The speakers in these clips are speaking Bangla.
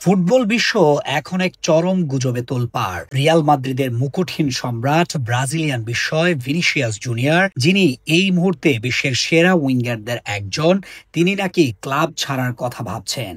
ফুটবল বিশ্ব এখন এক চরম গুজবে তোলপাড়। রিয়াল মাদ্রিদের মুকুটহীন সম্রাট ব্রাজিলিয়ান বিস্ময় ভিনিসিয়াস জুনিয়র, যিনি এই মুহূর্তে বিশ্বের সেরা উইঙ্গারদের একজন, তিনি নাকি ক্লাব ছাড়ার কথা ভাবছেন।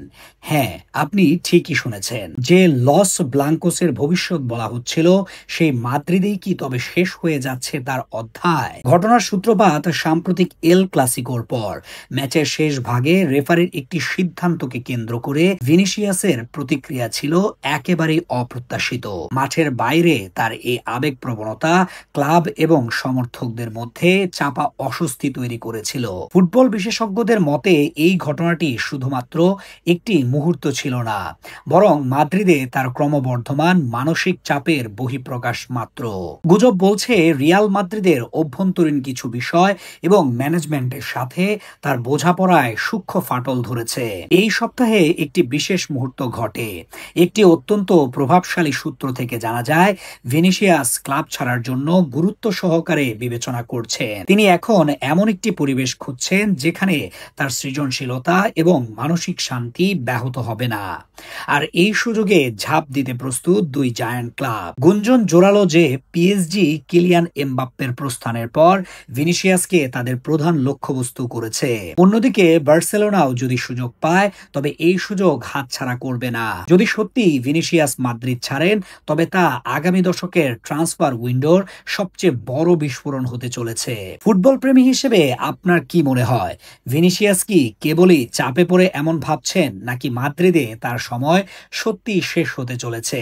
হ্যাঁ, আপনি ঠিকই শুনেছেন। যে লস ব্লাঙ্কোসের ভবিষ্যৎ বলা হচ্ছিল, সেই মাদ্রিদেই কি তবে শেষ হয়ে যাচ্ছে তার অধ্যায়? ঘটনার সূত্রপাত সাম্প্রতিক এল ক্লাসিকোর পর। ম্যাচের শেষ ভাগে রেফারির একটি সিদ্ধান্তকে কেন্দ্র করে ভিনিসিয়াসের প্রতিক্রিয়া ছিল একেবারেই অপ্রত্যাশিত। মাঠের বাইরে তার এই আবেগপ্রবণতা ক্লাব এবং সমর্থকদের মধ্যে চাপা অস্বস্তি তৈরি করেছিল। ফুটবল বিশেষজ্ঞদের মতে এই ঘটনাটি শুধুমাত্র একটি মুহূর্ত ছিল না, বরং মাদ্রিদে তার ক্রমবর্ধমান মানসিক চাপের বহিঃপ্রকাশ মাত্র। গুজব বলছে রিয়াল মাদ্রিদের অভ্যন্তরীণ কিছু বিষয় এবং ম্যানেজমেন্টের সাথে তার বোঝাপড়ায় সূক্ষ্ম ফাটল ধরেছে। এই সপ্তাহে একটি বিশেষ মুহূর্ত ঘটে। একটি অত্যন্ত প্রভাবশালী সূত্র থেকে জানা যায়, ভিনিসিয়াস ক্লাব ছাড়ার জন্য গুরুত্ব সহকারে বিবেচনা করছেন। তিনি এখন এমন একটি পরিবেশ খুঁজছেন যেখানে তার সৃজনশীলতা এবং মানসিক শান্তি ব্যাহত হবে না। আর এই সুযোগে ঝাঁপ দিতে প্রস্তুত দুই জায়ান্ট ক্লাব। গুঞ্জন জোরালো যে পিএসজি কিলিয়ান এমবাপ্পের প্রস্থানের পর ভিনিসিয়াসকে তাদের প্রধান লক্ষ্যবস্তু করেছে। অন্যদিকে বার্সেলোনাও যদি সুযোগ পায়, তবে এই সুযোগ হাতছাড়া করবে না। যদি সত্যি ভিনিসিয়াস মাদ্রিদ ছাড়েন, তবে তা আগামী দশকের ট্রান্সফার উইন্ডোর সবচেয়ে বড় বিস্ফোরণ হতে চলেছে। ফুটবল প্রেমী হিসেবে আপনার কি মনে হয়, ভিনিসিয়াস কি কেবলই চাপে পড়ে এমন ভাবছেন, নাকি মাদ্রিদে তার সময় সত্যি শেষ হতে চলেছে?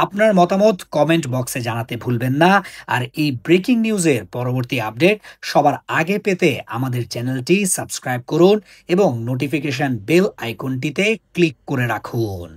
আপনার মতামত কমেন্ট বক্সে জানাতে ভুলবেন না। আর এই ব্রেকিং নিউজের পরবর্তী আপডেট সবার আগে পেতে আমাদের চ্যানেলটি সাবস্ক্রাইব করুন এবং নোটিফিকেশন বেল আইকনটিতে ক্লিক করে রাখুন।